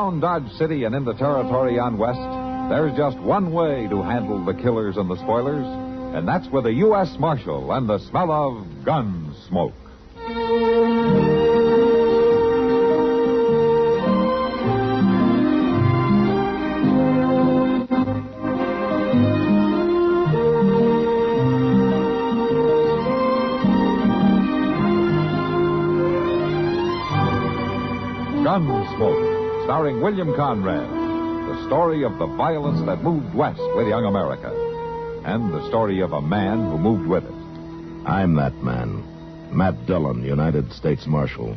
Around Dodge City and in the territory on west, there's just one way to handle the killers and the spoilers, and that's with a U.S. Marshal and the smell of Gunsmoke. Gunsmoke, starring William Conrad, the story of the violence that moved west with young America, and the story of a man who moved with it. I'm that man, Matt Dillon, United States Marshal.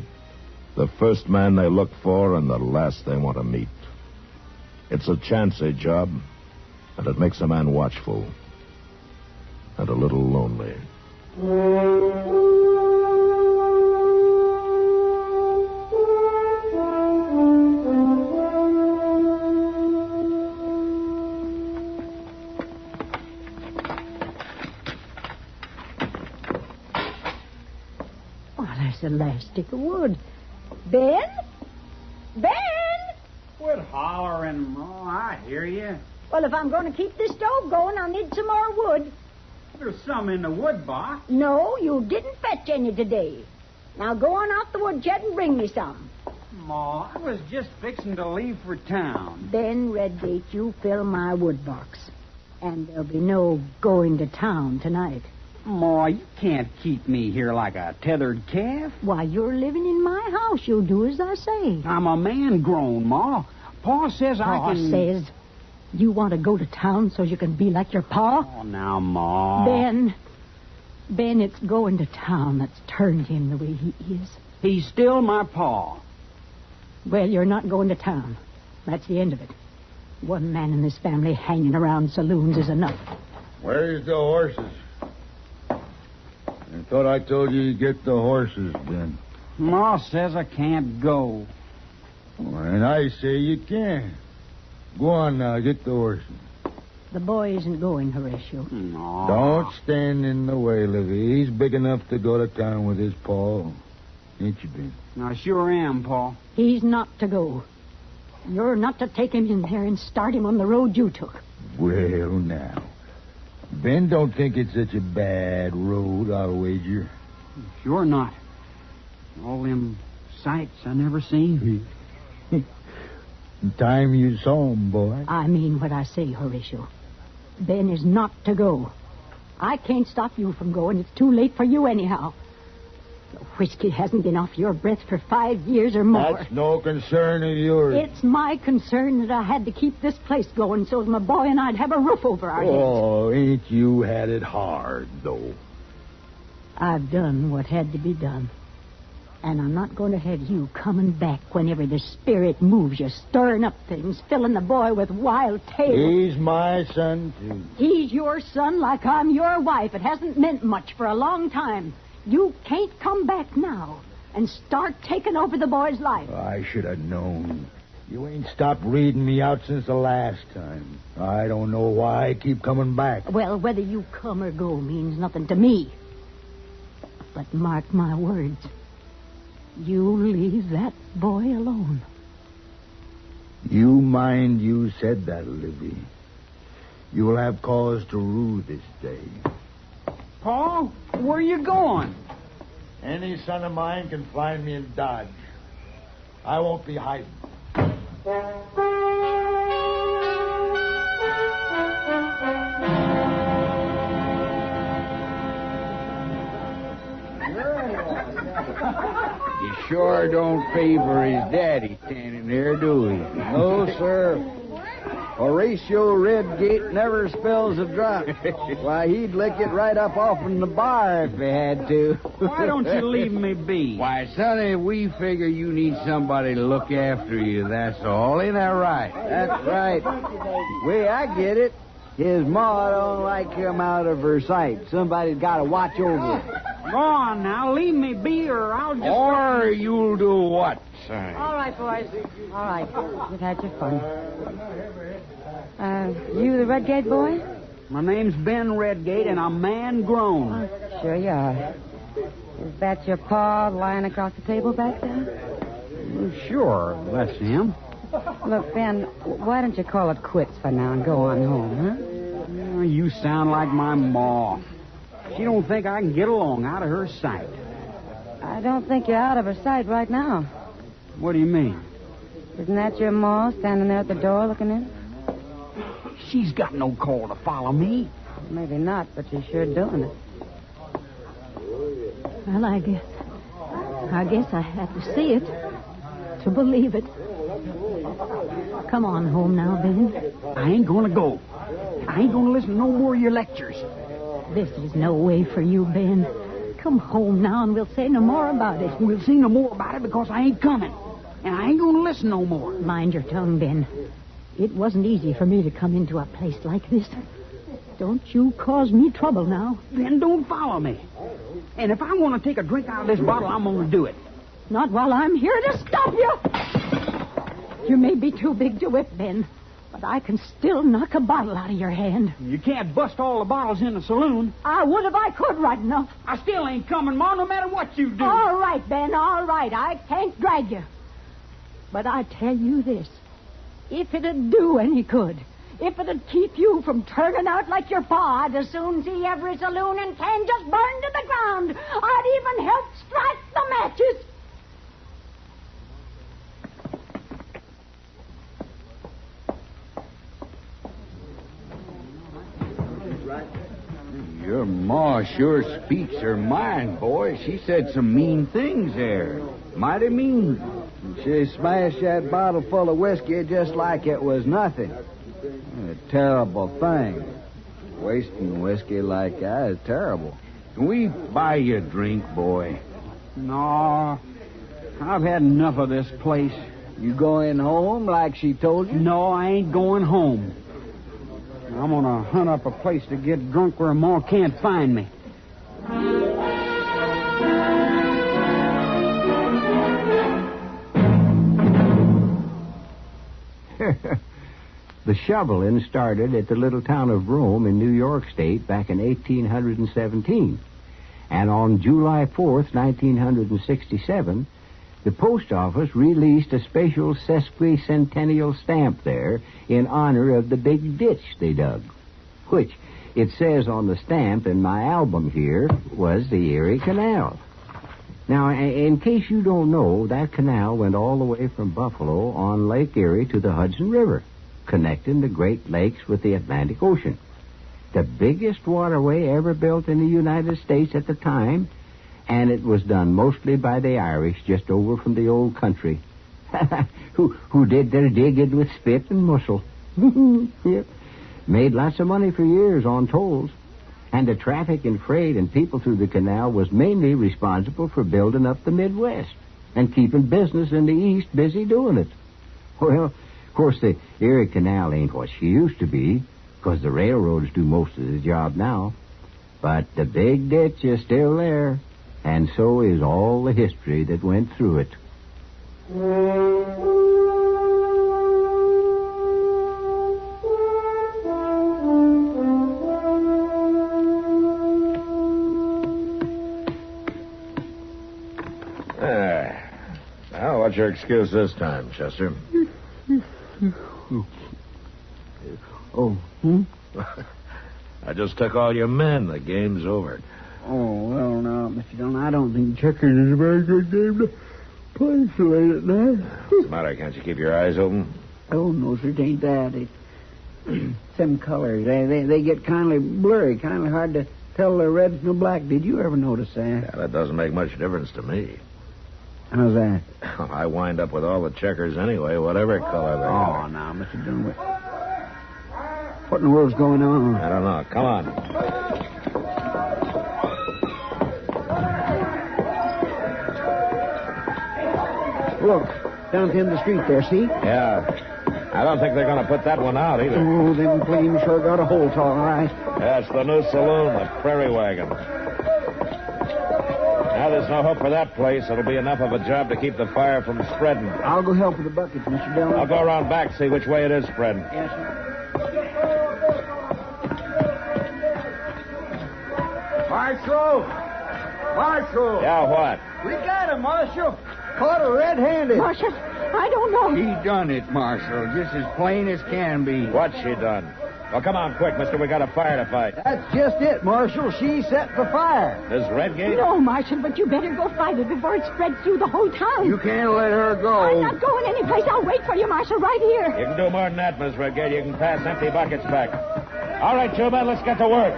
The first man they look for and the last they want to meet. It's a chancy job, and it makes a man watchful and a little lonely. The last stick of wood. Ben? Ben? Quit hollering, Ma. I hear you. Well, if I'm going to keep this stove going, I'll need some more wood. There's some in the wood box. No, you didn't fetch any today. Now go on out the woodshed and bring me some. Ma, I was just fixing to leave for town. Ben Redgate, you fill my wood box. And there'll be no going to town tonight. Ma, you can't keep me here like a tethered calf. Why, you're living in my house. You'll do as I say. I'm a man grown, Ma. Pa says Pa I can... says you want to go to town so you can be like your pa? Oh, now, Ma. Ben, it's going to town that's turned him the way he is. He's still my pa. Well, you're not going to town. That's the end of it. One man in this family hanging around saloons is enough. Where's the horses? I thought I told you to get the horses, Ben. Ma says I can't go. Oh, and I say you can. Go on now, get the horses. The boy isn't going, Horatio. No. Don't stand in the way, Livvy. He's big enough to go to town with his pa. Ain't you, Ben? I sure am, Pa. He's not to go. You're not to take him in there and start him on the road you took. Well, now. Ben don't think it's such a bad road, I'll wager. Sure not. All them sights I never seen. Time you saw him, boy. I mean what I say, Horatio. Ben is not to go. I can't stop you from going. It's too late for you anyhow. The whiskey hasn't been off your breath for 5 years or more. That's no concern of yours. It's my concern that I had to keep this place going so that my boy and I'd have a roof over our heads. Oh, ain't you had it hard, though? I've done what had to be done. And I'm not going to have you coming back whenever the spirit moves you, stirring up things, filling the boy with wild tales. He's my son, too. He's your son like I'm your wife. It hasn't meant much for a long time. You can't come back now and start taking over the boy's life. I should have known. You ain't stopped reading me out since the last time. I don't know why I keep coming back. Well, whether you come or go means nothing to me. But mark my words. You leave that boy alone. You mind you said that, Livvy. You'll have cause to rue this day. Pa, where you going? Any son of mine can find me in Dodge. I won't be hiding. He sure don't favor his daddy standing there, do he? No, sir. Horatio Redgate never spills a drop. Why, he'd lick it right up off in the bar if he had to. Why don't you leave me be? Why, sonny, we figure you need somebody to look after you, that's all. Ain't that right? That's right. Way I get it. His ma don't like him out of her sight. Somebody's got to watch over him. Go on now, leave me be or I'll just... Or you'll do what, sonny? All right, boys. All right. You've had your fun. You the Redgate boy? My name's Ben Redgate, and I'm man grown. Sure you are. Is that your pa lying across the table back there? Sure, that's him. Look, Ben, why don't you call it quits for now and go on home, huh? Oh, you sound like my ma. She don't think I can get along out of her sight. I don't think you're out of her sight right now. What do you mean? Isn't that your ma standing there at the door looking in? She's got no call to follow me. Maybe not, but she's sure doing it. Well, I guess I have to see it to believe it. Come on home now, Ben. I ain't gonna go. I ain't gonna listen to no more of your lectures. This is no way for you, Ben. Come home now and we'll say no more about it. We'll see no more about it because I ain't coming. And I ain't gonna listen no more. Mind your tongue, Ben. It wasn't easy for me to come into a place like this. Don't you cause me trouble now. Then don't follow me. And if I want to take a drink out of this bottle, I'm gonna do it. Not while I'm here to stop you. You may be too big to whip, Ben, but I can still knock a bottle out of your hand. You can't bust all the bottles in the saloon. I would if I could right enough. I still ain't coming, Ma, no matter what you do. All right, Ben, all right. I can't drag you. But I tell you this. If it'd do any good, if it'd keep you from turning out like your pa, I'd as soon see every saloon in town just burn to the ground. I'd even help strike the matches. Your ma sure speaks her mind, boy. She said some mean things there. Mighty mean. She smashed that bottle full of whiskey just like it was nothing. A terrible thing. Wasting whiskey like that is terrible. Can we buy you a drink, boy? No, I've had enough of this place. You going home like she told you? No, I ain't going home. I'm gonna hunt up a place to get drunk where Ma can't find me. The shoveling started at the little town of Rome in New York State back in 1817. And on July 4th, 1967, the post office released a special sesquicentennial stamp there in honor of the big ditch they dug, which, it says on the stamp in my album here, was the Erie Canal. Now, in case you don't know, that canal went all the way from Buffalo on Lake Erie to the Hudson River, connecting the Great Lakes with the Atlantic Ocean. The biggest waterway ever built in the United States at the time, and it was done mostly by the Irish just over from the old country, who did their digging with spit and muscle. Yep. Made lots of money for years on tolls. And the traffic and freight and people through the canal was mainly responsible for building up the Midwest and keeping business in the East busy doing it. Well, of course, the Erie Canal ain't what she used to be, because the railroads do most of the job now. But the big ditch is still there, and so is all the history that went through it. Well, what's your excuse this time, Chester? I just took all your men. The game's over. Oh, well, now, Mr. Dillon, I don't think checkers is a very good game to play so late at night. What's the matter? Can't you keep your eyes open? Oh, no, sir, it ain't that. Some colors, they get kind of blurry, kind of hard to tell they're red from black. Did you ever notice that? Yeah, that doesn't make much difference to me. How's that? I wind up with all the checkers anyway, whatever color they are. Oh, now, Mr. Dillon, what in the world's going on? I don't know. Come on. Look, down at the end of the street there, see? Yeah. I don't think they're going to put that one out either. Oh, them flames sure got a hold, all right. That's the new saloon, the Prairie Wagon. Now there's no hope for that place. It'll be enough of a job to keep the fire from spreading. I'll go help with the buckets, Mr. Dillon. I'll go around back, see which way it is spreading. Yes, sir. Marshal! Yeah, what? We got him, Marshal. Caught her red-handed. Marshal, I don't know. She done it, Marshal, just as plain as can be. What's she done? Well, come on, quick, mister. We got a fire to fight. That's just it, Marshal. She set the fire. This Redgate? No, Marshal, but you better go fight it before it spreads through the whole town. You can't let her go. I'm not going anyplace. I'll wait for you, Marshal, right here. You can do more than that, Miss Redgate. You can pass empty buckets back. All right, you men, let's get to work.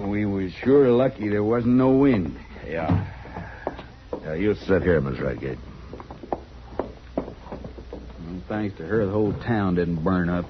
We was sure lucky there wasn't no wind. Yeah. You sit here, Miss Redgate. Well, thanks to her, the whole town didn't burn up.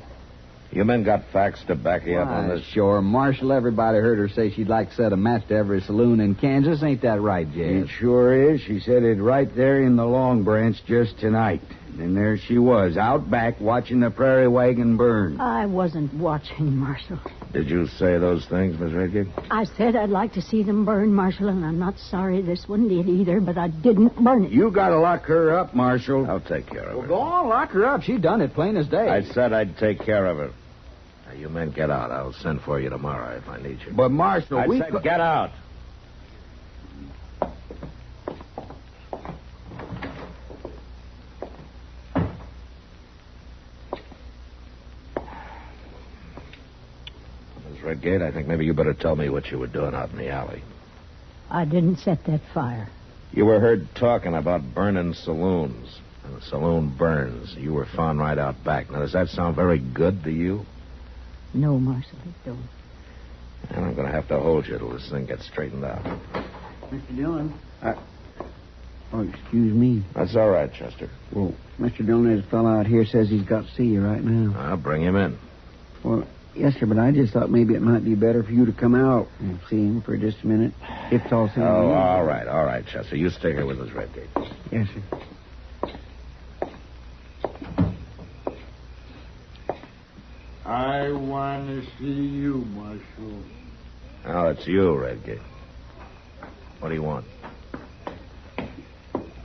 You men got facts to back you up on Why, this? Sure, Marshal. Everybody heard her say she'd like to set a match to every saloon in Kansas. Ain't that right, Jed? It sure is. She said it right there in the Long Branch just tonight. And there she was, out back, watching the prairie wagon burn. I wasn't watching, Marshal. Did you say those things, Miss Redgate? I said I'd like to see them burn, Marshal, and I'm not sorry this one did either, but I didn't burn it. You gotta lock her up, Marshal. I'll take care of Well, her. go on, lock her up. She done it plain as day. I said I'd take care of her. Now, you men get out. I'll send for you tomorrow if I need you. But, Marshal, I we... said get out. Miss Redgate, I think maybe you better tell me what you were doing out in the alley. I didn't set that fire. You were heard talking about burning saloons. And the saloon burns. You were found right out back. Now, does that sound very good to you? No, Marshal, it don't. And I'm going to have to hold you till this thing gets straightened out. Mr. Dillon. Oh, excuse me. That's all right, Chester. Well, Mr. Dillon, there's a fellow out here says he's got to see you right now. I'll bring him in. Well, yes, sir, but I just thought maybe it might be better for you to come out and see him for just a minute. If it's all set. Oh, all right, Chester. You stay here with us, Redgate. Yes, sir. I want to see you, Marshal. Oh, it's you, Redgate. What do you want?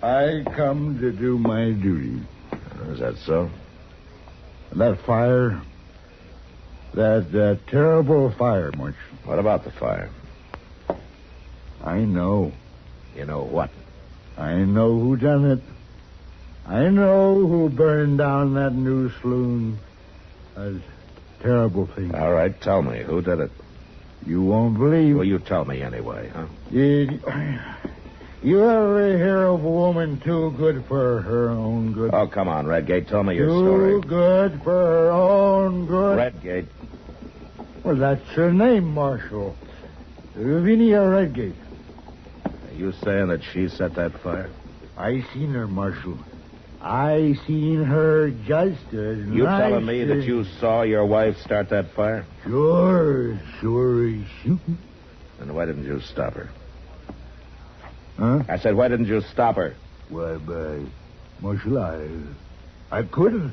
I come to do my duty. Is that so? That fire, that terrible fire, Marshal. What about the fire? I know. You know what? I know who done it. I know who burned down that new saloon. That's a terrible thing. All right, tell me. Who did it? You won't believe. Well, you tell me anyway, huh? You ever hear of a woman too good for her own good? Oh, come on, Redgate. Tell me your Too story. good for her own good. Redgate. Well, that's her name, Marshal. Lavinia Redgate. Are you saying that she set that fire? I seen her, Marshal. I seen her just as You nice telling me that as- you saw your wife start that fire? Sure as shooting. Then why didn't you stop her? Huh? I said, why didn't you stop her? Well, Marshal, I couldn't.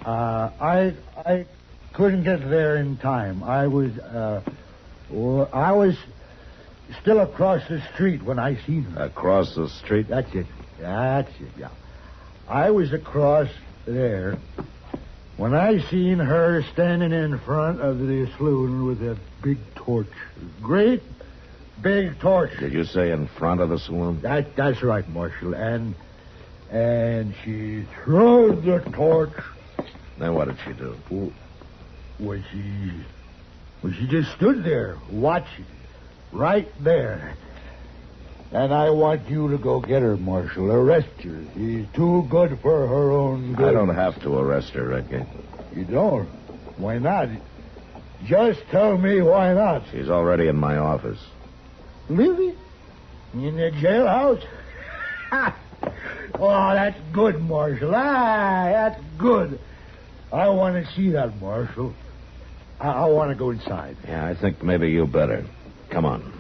I couldn't get there in time. I was still across the street when I seen her. Across the street? That's it, yeah. I was across there when I seen her standing in front of the saloon with that big torch. Great big torch. Did you say in front of the saloon? That's right, Marshal. And she throws the torch. Then what did she do? Well, she just stood there watching, right there. And I want you to go get her, Marshal. Arrest her. She's too good for her own good. I don't have to arrest her, Redgate. You don't? Why not? Just tell me why not. She's already in my office. Livy? In the jailhouse? Oh, that's good, Marshal. That's good. I want to see that, Marshal. I want to go inside. Yeah, I think maybe you better. Come on.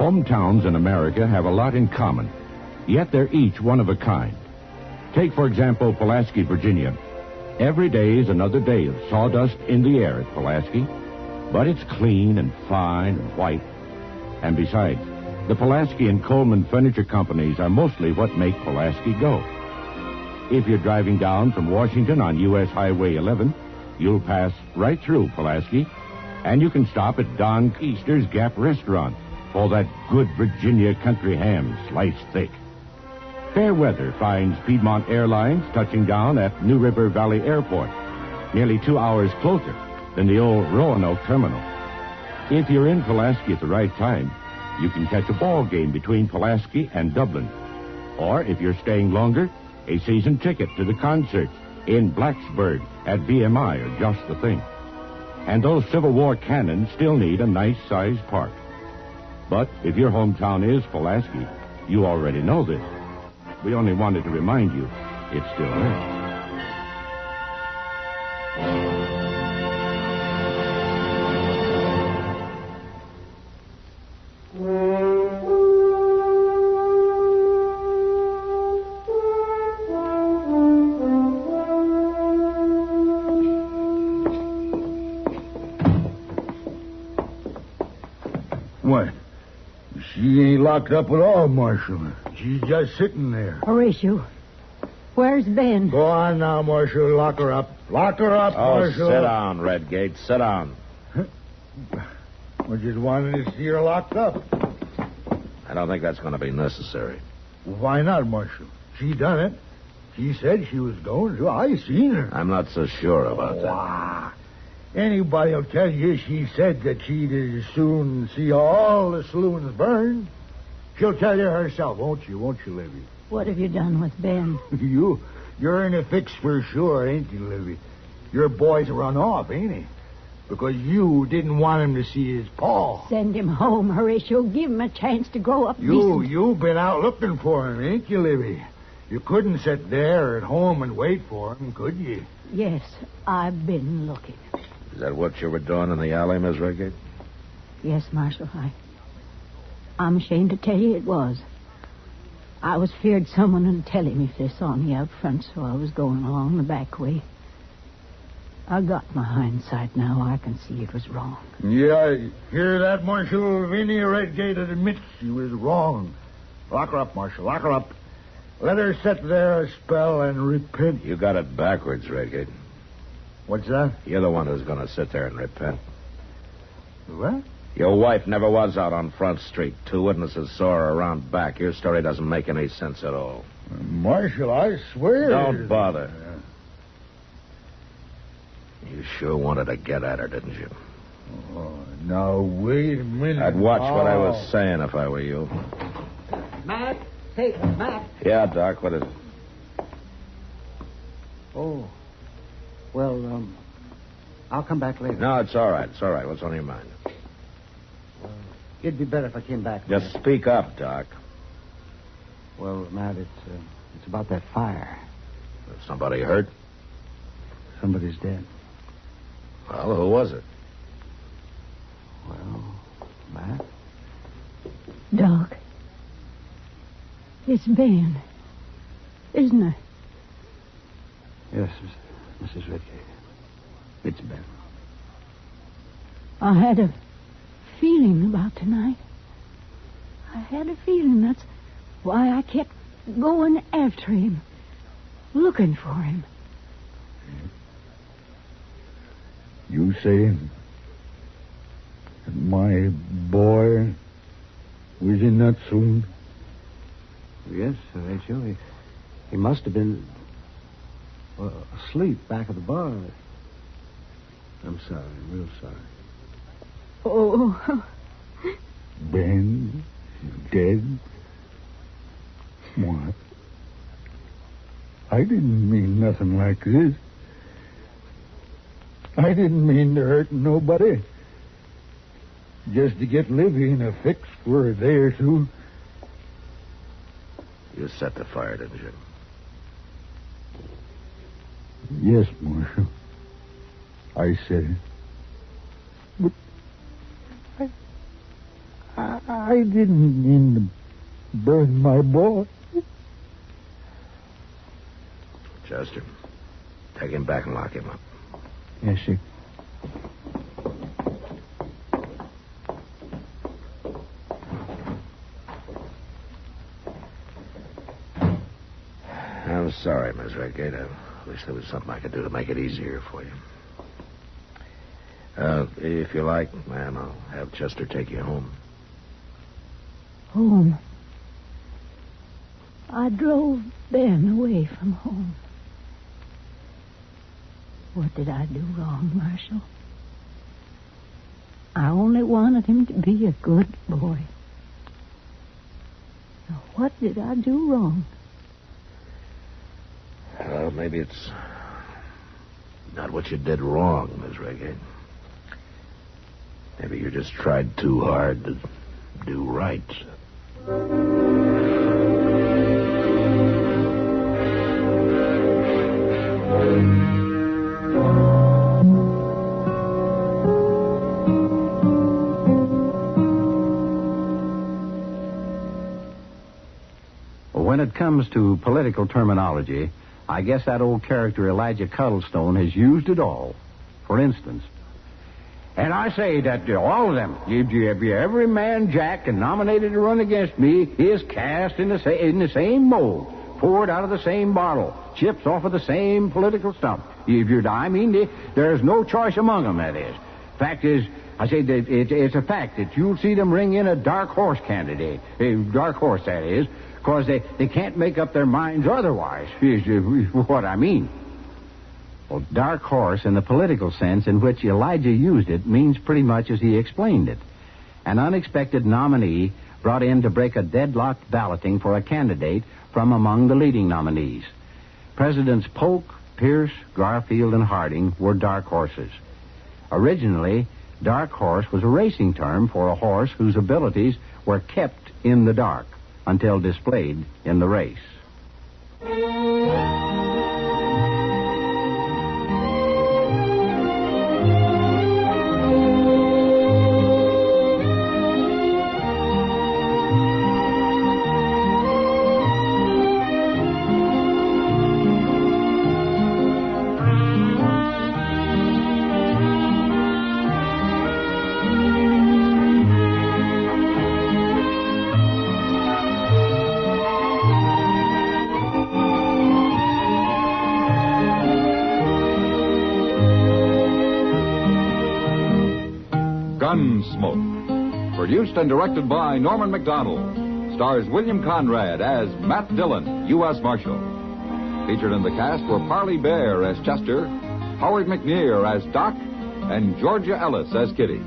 Hometowns in America have a lot in common, yet they're each one of a kind. Take, for example, Pulaski, Virginia. Every day is another day of sawdust in the air at Pulaski, but it's clean and fine and white. And besides, the Pulaski and Coleman Furniture Companies are mostly what make Pulaski go. If you're driving down from Washington on U.S. Highway 11, you'll pass right through Pulaski, and you can stop at Don Easter's Gap Restaurant for that good Virginia country ham sliced thick. Fair weather finds Piedmont Airlines touching down at New River Valley Airport, nearly 2 hours closer than the old Roanoke terminal. If you're in Pulaski at the right time, you can catch a ball game between Pulaski and Dublin. Or if you're staying longer, a season ticket to the concerts in Blacksburg at BMI are just the thing. And those Civil War cannons still need a nice-sized park. But if your hometown is Pulaski, you already know this. We only wanted to remind you it's still there. What? She ain't locked up at all, Marshal. She's just sitting there. Horatio, where's Ben? Go on now, Marshal. Lock her up. Lock her up, Marshal. Sit down, Redgates. Sit down. I just wanted to see her locked up. I don't think that's going to be necessary. Why not, Marshal? She done it. She said she was going to. I seen her. I'm not so sure about that. Wow. Anybody will tell you she said that she'd as soon see all the saloons burn. She'll tell you herself, won't you, Livy? What have you done with Ben? You're in a fix for sure, ain't you, Livy? Your boy's run off, ain't he? Because you didn't want him to see his paw. Send him home, Horatio. Give him a chance to grow up decent. You've been out looking for him, ain't you, Livy? You couldn't sit there at home and wait for him, could you? Yes, I've been looking. Is that what you were doing in the alley, Miss Redgate? Yes, Marshal. I'm ashamed to tell you it was. I was feared someone would tell him if they saw me out front, so I was going along the back way. I got my hindsight now. I can see it was wrong. Yeah, hear that, Marshal? Vinnie Redgate admits she was wrong. Lock her up, Marshal. Lock her up. Let her sit there a spell and repent. You got it backwards, Redgate. What's that? You're the one who's going to sit there and repent. What? Your wife never was out on Front Street. 2 witnesses saw her around back. Your story doesn't make any sense at all. Marshal, I swear... Don't bother. You sure wanted to get at her, didn't you? Oh, now, wait a minute. I'd watch what I was saying if I were you. Matt? Hey, Matt. Yeah, Doc, what is it? Oh. Well, I'll come back later. No, it's all right. It's all right. What's on your mind? It'd be better if I came back. Just Matt. speak up, Doc. Well, Matt, it's about that fire. Somebody hurt? Somebody's dead. Well, who was it? Well, Matt? Doc. It's Ben. Isn't it? Yes, Mrs. Redgate. It's Ben. I had a feeling about tonight. I had a feeling. That's why I kept going after him, looking for him. You saying that my boy was in that saloon? Yes, Horatio. He must have been asleep back at the bar. I'm sorry. I'm real sorry. Oh. Ben dead? What? I didn't mean nothing like this. I didn't mean to hurt nobody. Just to get Livy in a fix for a day or two. You set the fire, didn't you? Yes, Marshal. I said it. But I didn't mean to burn my boy. Chester, take him back and lock him up. Yes, sir. I'm sorry, Miss Redgate. I wish there was something I could do to make it easier for you. If you like, ma'am, I'll have Chester take you home. Home. I drove Ben away from home. What did I do wrong, Marshal? I only wanted him to be a good boy. Now, what did I do wrong? Well, maybe it's not what you did wrong, Miss Redgate. Maybe you just tried too hard to do right. When it comes to political terminology, I guess that old character Elijah Cuddlestone has used it all. For instance, and I say that all of them, every man Jack and nominated to run against me is cast in the same mold, poured out of the same bottle, chips off of the same political stump. There's no choice among them, that is. Fact is, I say that it's a fact that you'll see them ring in a dark horse candidate. A dark horse, that is, because they can't make up their minds otherwise, is what I mean. Well, dark horse, in the political sense in which Elijah used it, means pretty much as he explained it. An unexpected nominee brought in to break a deadlocked balloting for a candidate from among the leading nominees. Presidents Polk, Pierce, Garfield, and Harding were dark horses. Originally, dark horse was a racing term for a horse whose abilities were kept in the dark until displayed in the race. Gunsmoke. Produced and directed by Norman Macdonnell. Stars William Conrad as Matt Dillon, U.S. Marshal. Featured in the cast were Parley Bear as Chester, Howard McNear as Doc, and Georgia Ellis as Kitty.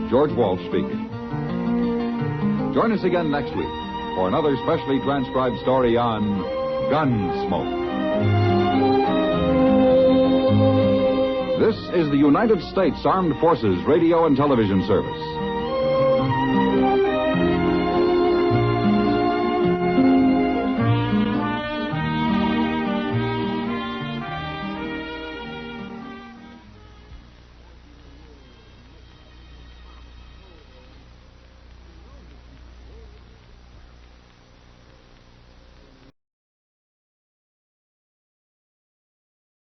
George Walsh speaking. Join us again next week for another specially transcribed story on Gunsmoke. This is the United States Armed Forces Radio and Television Service.